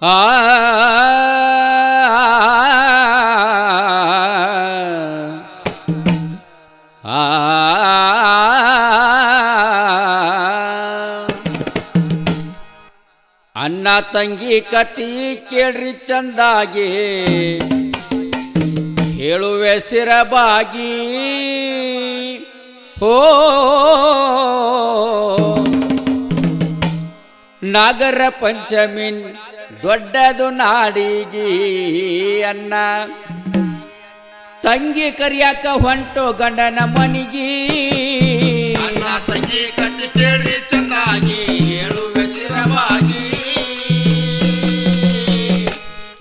ಆ ಅಣ್ಣ ತಂಗಿ ಕತಿ ಕೇಳ್ರಿ ಚಂದಾಗಿ ಹೇಳುವೆ ಸಿರಬಾಗಿ ಹೋ ನಾಗರ ಪಂಚಮಿ ದೊಡ್ಡದು ನಾಡಿಗಿ ಅಣ್ಣ ತಂಗಿ ಕರಿಯಾಕ ಹೊಂಟು ಗಂಡನ ಮನಿಗಿ ಅಣ್ಣ ತಂಗಿ ಕತಿ ಕೇಳ್ರಿ ಚಂದಾಗಿ ಹೇಳುವೆ ಸಿರವಾಗಿ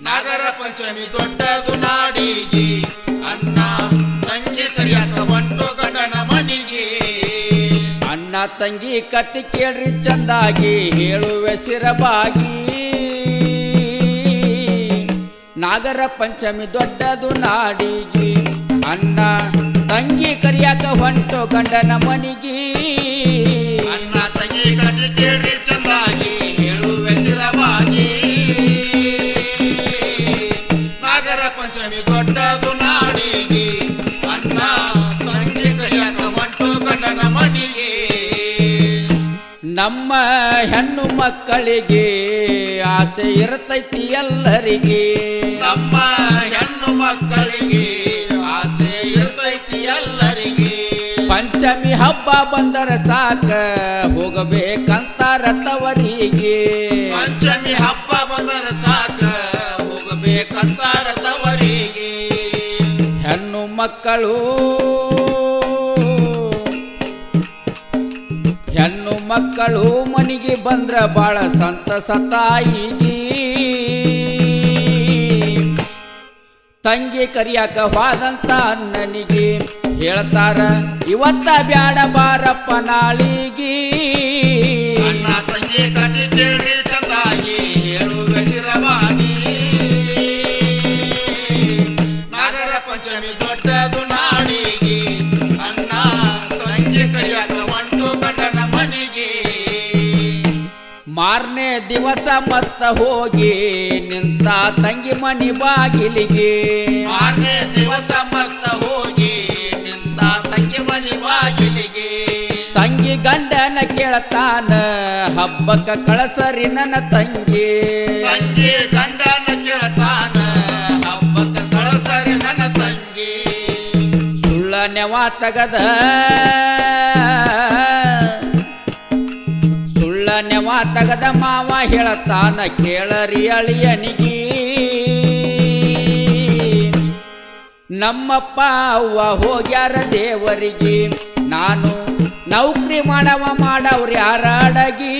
ನಾಗರ ಪಂಚಮಿ ದೊಡ್ಡದು ನಾಡಿಗಿ ಅಣ್ಣ ತಂಗಿ ಕರಿಯಾಕ ಹೊಂಟು ಗಂಡನ ಮನಿಗಿ ಅಣ್ಣ ತಂಗಿ ಕತಿ ಕೇಳ್ರಿ ಚಂದಾಗಿ ಹೇಳುವೆ ಸಿರಬಾಗಿ ನಾಗರ ಪಂಚಮಿ ದೊಡ್ಡದು ನಾಡಿಗಿ ಅಣ್ಣ ತಂಗಿ ಕರಿಯಾಕ ಹೊಂಟು ಗಂಡನ ಮನಿಗಿ ಅಣ್ಣ ತಂಗಿ ಕತಿ ಕೇಳ್ರಿ ಚಂದಾಗಿ ಹೇಳುವೆ ಸಿರವಾಗಿ ನಾಗರ ಪಂಚಮಿ ದೊಡ್ಡದು ನಾಡಿಗಿ ಅಣ್ಣ ತಂಗಿ ಕರಿಯಾಕ ಹೊಂಟು ಗಂಡನ ಮನಿಗಿ ನಮ್ಮ ಹೆಣ್ಣು ಮಕ್ಕಳಿಗೆ ಆಸೆ ಇರ್ತೈತಿ ಎಲ್ಲರಿಗೆ ನಮ್ಮ ಹೆಣ್ಣು ಮಕ್ಕಳಿಗೆ ಆಸೆ ಇರ್ತೈತಿ ಎಲ್ಲರಿಗೆ ಪಂಚಮಿ ಹಬ್ಬ ಬಂದರ ಸಾಕ ಹೋಗಬೇಕಂತಾರ ತವರಿಗೆ ಪಂಚಮಿ ಹಬ್ಬ ಬಂದರ ಸಾಕ ಹೋಗಬೇಕಂತಾರ ತವರಿಗೆ ಹೆಣ್ಣು ಮಕ್ಕಳು ಮನಿಗೆ ಬಂದ್ರ ಬಾಳ ಸಂತಸ ತಾಯಿಗಿ ತಂಗಿ ಕರಿಯಾಕ ಹೋದಂತ ಅಣ್ಣನಿಗೆ ಹೇಳ್ತಾರ ಇವತ್ತ ಬ್ಯಾಡ ಬಾರಪ್ಪ ನಾಳಿಗಿ ಅಣ್ಣ ತಂಗಿ ಕತಿ ಕೇಳಿ ಚಂದಾಗಿ ಹೇಳುವೆ ಸಿರವಾಗಿ ನಾಗರ ಪಂಚಮಿ ದೊಡ್ಡದು ನಾಡಿಗಿ ಅಣ್ಣ ತಂಗಿ ಕರಿಯಾಕ ಹೊಂಟು ಗಂಡನ ಮನಿಗೆ ಮಾರನೇ ದಿವಸ ಮತ್ತ ಹೋಗಿ ನಿಂತ ತಂಗಿ ಮನಿ ಬಾಗಿಲಿಗೆ ಮಾರನೇ ದಿವಸ ಮತ್ತ ಹೋಗಿ ನಿಂತ ತಂಗಿ ಮನಿ ಬಾಗಿಲಿಗೆ ತಂಗಿ ಗಂಡನ ಕೇಳ್ತಾನ ಹಬ್ಬಕ್ಕ ಕಳಸರಿ ನನ್ನ ತಂಗಿ ತಂಗಿ ಗಂಡನ ಕೇಳ್ತಾನ ಹಬ್ಬಕ್ಕ ಕಳಸರಿ ನನ್ನ ತಂಗಿ ಸುಳ್ಳ ನೆವ ತಗದ ಮಾವ ಹೇಳತಾನ ಕೇಳರಿ ಅಳಿಯನಿಗಿ ನಮ್ಮಪ್ಪ ಅವ್ವ ಹೋಗ್ಯಾರ ದೇವರಿಗೆ ನಾನು ನೌಕರಿ ಮಾಡವ್ರಿ ಯಾರ ಅಡಗಿ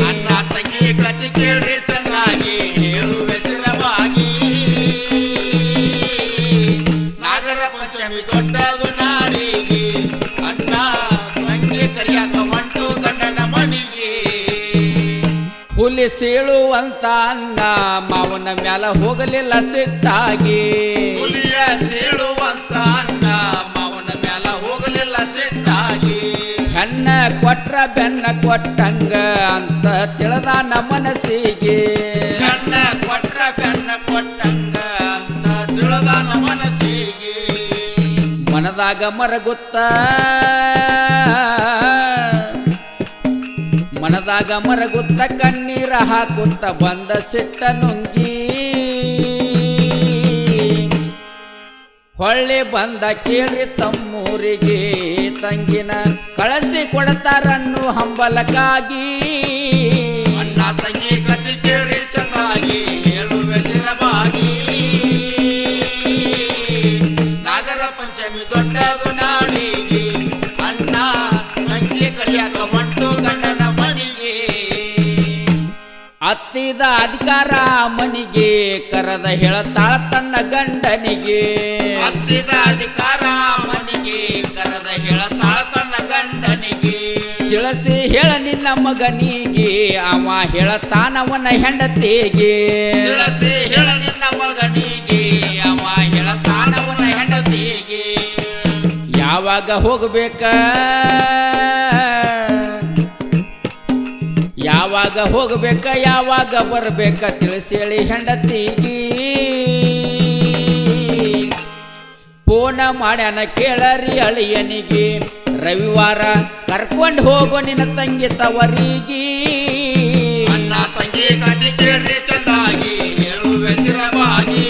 ಅಣ್ಣ ತಂಗಿ ಕತಿ ಕೇಳಿ ಚೆನ್ನಾಗಿ ಹೇಳುವೆ ಸಿರವಾಗಿ ನಾಗರ ಪಂಚಮಿ ದೊಡ್ಡದು ನಾಡಿಗಿ ಅಣ್ಣ ತಂಗಿ ಕರಿಯಾಕ ಹೊಂಟು ಗಂಡನ ಮನಿಗೆ ಹುಲಿ ಸೀಳುವಂತ ಅನ್ನ ಮಾವನ ಮ್ಯಾಲ ಹೋಗಲಿಲ್ಲ ಸಿಟ್ಟಾಗಿ ಹುಲಿಯ ಸೀಳುವಂತ ಅಣ್ಣ ಮಾವನ ಮ್ಯಾಲ ಹೋಗಲಿಲ್ಲ ಸಿಟ್ಟಾಗಿ ಹೆಣ್ಣ ಕೊಟ್ರ ಬೆನ್ನ ಕೊಟ್ಟಂಗ ಅಂತ ತಿಳಿದಾನ ಮನಸ್ಸಿಗೆ ಹೆಣ್ಣ ಕೊಟ್ರ ಬೆನ್ನ ಕೊಟ್ಟಂಗ ಅಂತ ತಿಳಿದಾನ ಮನಸ್ಸಿಗೆ ಮನದಾಗ ಮರಗುತ್ತ ಕಣ್ಣೀರ ಹಾಕುತ್ತ ಬಂದ ಸಿಟ್ಟ ನುಂಗಿ ಹೊಳ್ಳಿ ಬಂದ ಕೇಳಿ ತಮ್ಮೂರಿಗೆ ತಂಗಿನ ಕಳಿಸಿ ಕೊಡ್ತಾರನ್ನು ಹಂಬಲಕ್ಕಾಗಿ ಅಣ್ಣ ತಂಗಿ ಕತಿ ಕೇಳಿ ಚೆನ್ನಾಗಿ ಹೇಳುವೆ ಸಿರವಾಗಿ ನಾಗರ ಪಂಚಮಿ ದೊಡ್ಡದು ನಾಡಿಗಿ ಅಣ್ಣ ತಂಗಿ ಕರಿಯಾಕ ಹೊಂಟು ಗಂಡನ ಮನಿಗೆ ಹತ್ತಿದ ಅಧಿಕಾರ ಮನಿಗೆ ಕರೆದ ಹೇಳ್ತಾಳ ತನ್ನ ಗಂಡನಿಗೆ ಹತ್ತಿದ ಅಧಿಕಾರ ಮನಿಗೆ ಕರೆದ ಹೇಳ್ತಾಳ ತನ್ನ ಗಂಡನಿಗೆ ತಿಳಿಸಿ ಹೇಳ ನಿನ್ನ ಮಗನಿಗೆ ಅವ ಹೇಳತಾನವನ ಹೆಂಡತಿಗೆ ತಿಳಿಸಿ ಹೇಳ ನಿನ್ನ ಮಗನಿಗೆ ಅವ ಹೇಳತಾನವನ ಹೆಂಡತಿಗೆ ಯಾವಾಗ ಹೋಗ್ಬೇಕ ಯಾವಾಗ ಹೋಗ್ಬೇಕ ಯಾವಾಗ ಬರ್ಬೇಕ ತಿಳಿಸೇಳಿ ಹೆಂಡತಿಗಿ ಫೋನ ಮಾಡ್ಯಾನ ಕೇಳರಿ ಅಳಿಯನಿಗೆ ರವಿವಾರ ಕರ್ಕೊಂಡು ಹೋಗೋ ನಿನ್ನ ತಂಗಿ ತವರಿಗೆ ಅಣ್ಣ ತಂಗಿ ಕಟ್ಟಿ ಕೇಳ್ರಿ ಚಂದಾಗಿ ಹೇಳುವೆ ಸ್ಥಿರವಾಗಿ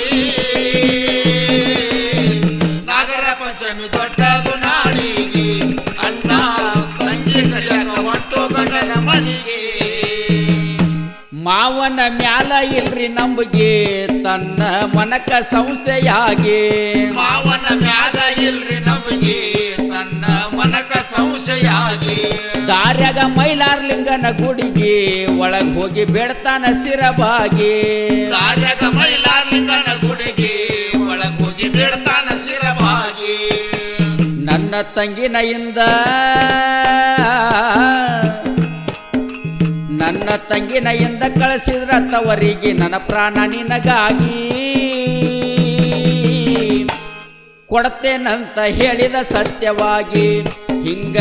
ನಾಗರ ಪಂಚಮಿ ದೊಡ್ಡದು ನಾಡಿಗೆ ಅಣ್ಣ ತಂಗಿ ಕರಿಯಾಗ ಹೊಂಟು ಗಂಡನ ಮನೆಗೆ ಮಾವನ ಮ್ಯಾಲ ಇಲ್ರಿ ನಂಬಿಗೆ ತನ್ನ ಮನಕ ಸಂಶಯಾಗಿ ಮಾವನ ಮ್ಯಾಲ ಇಲ್ರಿ ನಮಗೆ ತನ್ನ ಮನಕ ಸಂಶಯಾಗಿ ದಾರ್ಯಾಗ ಮೈಲಾರ್ಲಿಂಗನ ಗುಡಿಗೆ ಒಳಗ್ ಹೋಗಿ ಬೇಡ್ತಾನ ಸಿರಬಾಗಿ ದಾರ್ಯಾಗ ಮೈಲಾರ್ಲಿಂಗನ ಗುಡಿಗೆ ಒಳಗ್ ಹೋಗಿ ಬೇಡ್ತಾನ ಸಿರವಾಗಿ ನನ್ನ ತಂಗಿನಯಿಂದ ನನ್ನ ತಂಗಿನಯಿಂದ ಕಳಿಸಿದ್ರ ತವರಿಗೆ ನನ್ನ ಪ್ರಾಣ ನಿನಗಾಗಿ ಕೊಡ್ತೇನಂತ ಹೇಳಿದ ಸತ್ಯವಾಗಿ ಹಿಂಗ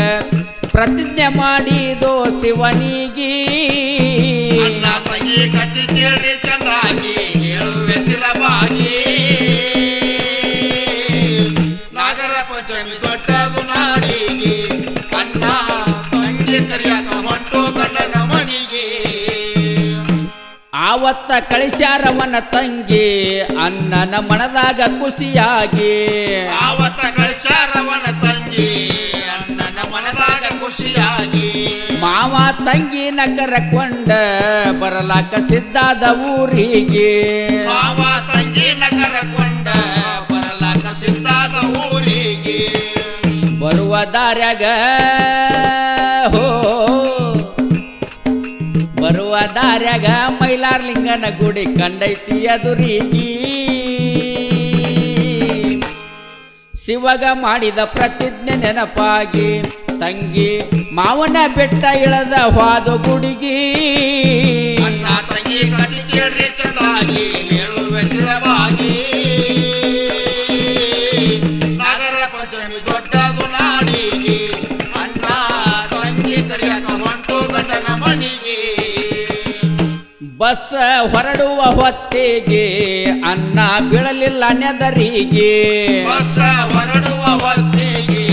ಪ್ರತಿಜ್ಞೆ ಮಾಡಿದೋ ಶಿವನಿಗೆ ಅಣ್ಣ ತಂಗಿ ಕಟ್ಟಿ ಕೇಳಿ ಚಂದಾಗಿ ಹೇಳುವೆ ಸ್ಥಿರವಾಗಿ ನಾಗರ ಪಂಚಮಿ ದೊಡ್ಡದು ನಾಡಿಗೆ ಅಣ್ಣ ತಂಗಿ ಕರಿಯಾಕ ಹೊಂಟು ಗಂಡನ ಮನೆಗೆ ಆವತ್ತ ಕಳಿಸ್ಯಾರವನ ತಂಗಿ ಅಣ್ಣನ ಮನದಾಗ ಖುಷಿಯಾಗಿ ಆವತ್ತ ಕಳಿಸ್ಯಾರವನ ತಂಗಿ ಅಣ್ಣನ ಮನದಾಗ ಖುಷಿಯಾಗಿ ಮಾವ ತಂಗಿನ ಕರಕೊಂಡ ಬರಲಾಕ ಸಿದ್ಧಾದ ಊರಿಗೆ ಮಾವ ತಂಗಿ ನಗರ ಕೊಂಡ ಬರಲಾಕ ಸಿದ್ಧಾದ ಊರಿಗೆ ಬರುವ ದಾರ್ಯಾಗ ಹೋ ಬರುವ ದಾರ್ಯಾಗ ಮೈಲಾರ್ಲಿಂಗನ ಗುಡಿ ಕಂಡೈತಿ ಎದುರಿಗೆ ಶಿವಗ ಮಾಡಿದ ಪ್ರತಿಜ್ಞೆ ನೆನಪಾಗಿ ತಂಗಿ ಮಾವನ ಬೆಟ್ಟ ಇಳದ ಹೋದ ಗುಡಿಗೆ ಅಣ್ಣ ತಂಗಿ ಕಟ್ಟಿ ಕೇಳ್ರಿ ಚಂದಾಗಿ ಹೇಳುವೆ ಸ್ಥಿರವಾಗಿ ನಾಗರ ಪಂಚಮಿ ದೊಡ್ಡದು ನಾಡಿಗೆ ಅಣ್ಣ ತಂಗಿ ಕರಿಯಾಕ ಹೊಂಟು ಗಂಡನ ಮನೆಗೆ ಬಸ್ ಹೊರಡುವ ಹೊತ್ತಿಗೆ ಅನ್ನ ಬೀಳಲಿಲ್ಲ ನೆದರಿಗೆ ಬಸ್ ಹೊರಡುವ ಹೊತ್ತಿಗೆ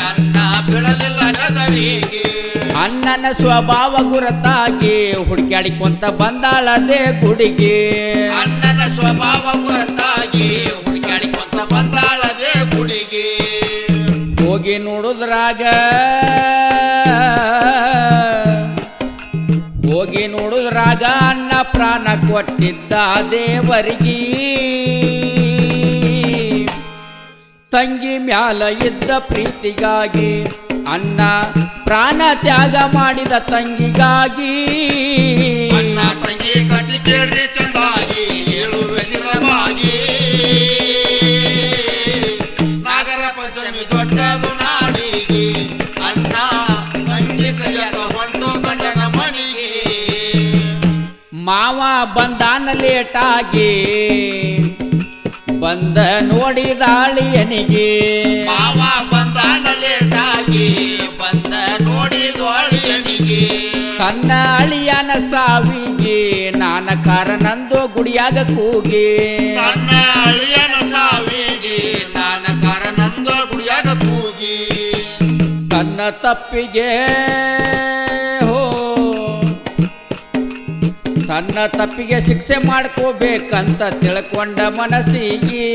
ಅಣ್ಣ ಬಿಡಲಿಲ್ಲ ನದರಿಗೆ ಅಣ್ಣನ ಸ್ವಭಾವ ಗುರುತಾಗಿ ಹುಡುಕ್ಯಾಡಿಕೊಂತ ಬಂದಾಳದೆ ಗುಡಿಗೆ ಅಣ್ಣನ ಸ್ವಭಾವ ಹೊರತಾಗಿ ಹುಡುಕಾಡಿಕೊಂತ ಬಂದಾಳದೆ ಗುಡಿಗೆ ಹೋಗಿ ನೋಡುದ್ರಾಗ ಅಣ್ಣ ಪ್ರಾಣ ಕೊಟ್ಟಿದ್ದ ದೇವರಿಗೆ ತಂಗಿ ಮ್ಯಾಲ ಇದ್ದ ಪ್ರೀತಿಗಾಗಿ ಅಣ್ಣ ಪ್ರಾಣ ತ್ಯಾಗ ಮಾಡಿದ ತಂಗಿಗಾಗಿ ಅಣ್ಣ ತಂಗಿ ಕಟ್ಟಿ ಕೇಳ್ರಿ ಚಂದಾಗಿ ಹೇಳುವೆ ಸ್ಥಿರವಾಗಿ ನಾಗರ ಪಂಚಮಿ ದೊಡ್ಡದು ನಾಡಿಗೆ ಅಣ್ಣ ತಂಗಿ ಕರಿಯಾಕ ಹೊಂಟು ಗಂಡನ ಮನೆಗೆ ಮಾವ ಬಂದಾನ ಲೇಟಾಗಿ ಬಂದ ನೋಡಿದಾಳಿಯನಿಗೆ ಮಾವ ಬಂದಾನ ಲೇಟಾಗಿ ಬಂದ ನೋಡಿದೊಳಿಯನಿಗೆ ತನ್ನ ಅಳಿಯನ ಸಾವಿಗೆ ನಾನ ಕಾರಣಂದು ಗುಡಿಯಾಗ ಕೂಗಿ ತನ್ನ ಅಳಿಯನ ಸಾವಿಗೆ ನಾನ ಕಾರಣಂದು ಗುಡಿಯಾಗ ಕೂಗಿ ತನ್ನ ತಪ್ಪಿಗೆ ಹೋ ತನ್ನ ತಪ್ಪಿಗೆ ಶಿಕ್ಷೆ ಮಾಡ್ಕೋಬೇಕಂತ ತಿಳ್ಕೊಂಡ ಮನಸ್ಸಿಗೆ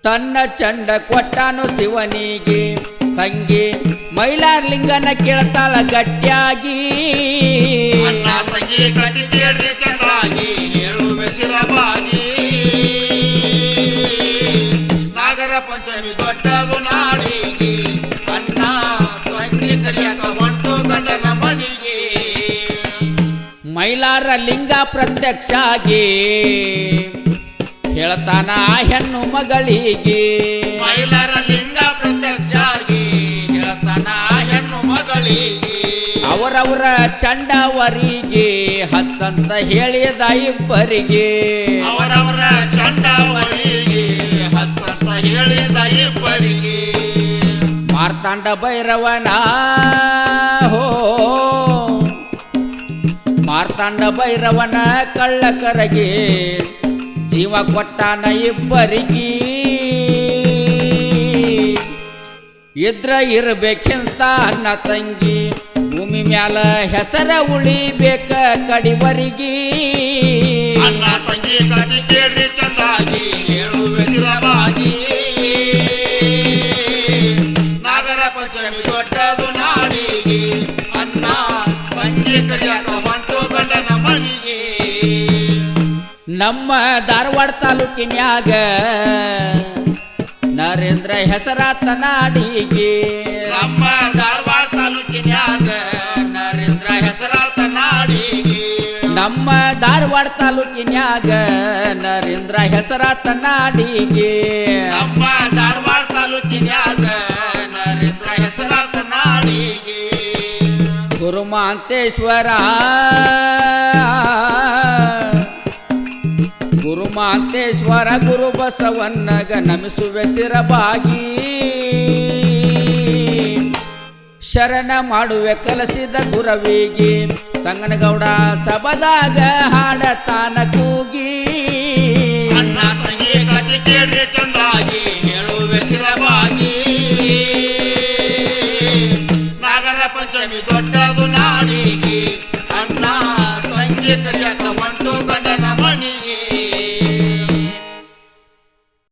ತನ್ನ ಚಂಡ ಕೊಟ್ಟಾನು ಶಿವನಿಗೆ ತಂಗಿ ಮೈಲಾರ್ಲಿಂಗನ ಕೇಳ್ತಾಳ ಗಟ್ಟಿಯಾಗಿ ಅಣ್ಣ ತಂಗಿ ಕಟ್ಟಿ ಕೇಳ್ರಿ ಚಂದಾಗಿ ಹೇಳುವೆ ಸ್ಥಿರವಾಗಿ ನಾಗರ ಪಂಚಮಿ ದೊಡ್ಡದು ನಾಡಿಗೆ ಅಣ್ಣ ತಂಗಿ ಕರಿಯಾಕ ಹೊಂಟು ಗಂಡನ ಮನೆಗೆ ಮೈಲಾರ ಲಿಂಗ ಪ್ರತ್ಯಕ್ಷಾಗಿ ಹೇಳ್ತಾನ ಆ ಹೆಣ್ಣು ಮಗಳಿಗೆ ಮೈಲಾರ ಲಿಂಗ ಪ್ರತ್ಯಕ್ಷಾಗಿ ಹೇಳ್ತಾನ ಆ ಹೆಣ್ಣು ಮಗಳಿಗೆ ಅವರವರ ಚಂಡವರಿಗೆ ಹತ್ತಂತ ಹೇಳಿದ ಇಬ್ಬರಿಗೆ ಅವರವರ ಚಂಡವರಿಗೆ ಹತ್ತಂತ ಹೇಳಿದ ಇಬ್ಬರಿಗೆ ಮಾರ್ತಾಂಡ ಭೈರವನ ಹೋ ಮಾರ್ತಾಂಡ ಭೈರವನ ಕಳ್ಳಕರಗೆ ಜೀವ ಕೊಟ್ಟಾನ ಇಬ್ಬರಿಗೆ ಇದ್ರ ಇರ್ಬೇಕಿಂತ ಅನ್ನ ತಂಗಿ ಭೂಮಿ ಮ್ಯಾಲ ಹೆಸರ ಉಳಿಬೇಕ ಕಡಿವರಿಗೆ ಅಣ್ಣ ತಂಗಿ ಕಥೆ ಕೇಳಿ ಚಂದಾಗಿ ಹೇಳುವೆ ಸ್ಥಿರವಾಗಿ ನಾಗರ ಪಂಚಮಿ ದೊಡ್ಡದು ನಾಡಿಗೆ ಅಣ್ಣ ತಂಗಿ ಕಡಿಯಾಕ ಹೊಂಟು ಗಂಡನ ಮನೆಗೆ ನಮ್ಮ ಧಾರವಾಡ ತಾಲೂಕಿನ್ಯಾಗ ನರೇಂದ್ರ ಹೆಸರಾತ ನಾಡಿಗೆ ನಮ್ಮ ಧಾರವಾಡ ತಾಲೂಕಿನ್ಯಾಗ ನರೇಂದ್ರ ಹೆಸರಾತ ನಾಡಿಗೆ ನಮ್ಮ ಧಾರವಾಡ ತಾಲೂಕಿನ್ಯಾಗ ನರೇಂದ್ರ ಹೆಸರಾತ ನಾಡಿಗೆ ನಮ್ಮ ಧಾರವಾಡ ತಾಲೂಕಿನ್ಯಾಗ ನರೇಂದ್ರ ಹೆಸರಾತ ನಾಡಿಗೆ ಗುರುಮಾಂತೇಶ್ವರ ಗುರುಮಾಂತೇಶ್ವರ ಗುರು ಬಸವಣ್ಣಗ ನಮಿಸುವೆ ಶಿರಬಾಗಿ ಶರಣ ಮಾಡುವೆ ಕಲಸಿದ ಗುರವಿಗೆ ಸಂಗನಗೌಡ ಸಬದಾಗ ಹಾಡತಾನ ಕೂಗಿ ಅಣ್ಣ ತಂಗಿ ಕಥೆ ಕೇಳಿ ಚಂದಾಗಿ ಹೇಳುವೆ ಶಿರವಾಗಿ ನಾಗರ ಪಂಚಮಿ ದೊಡ್ಡ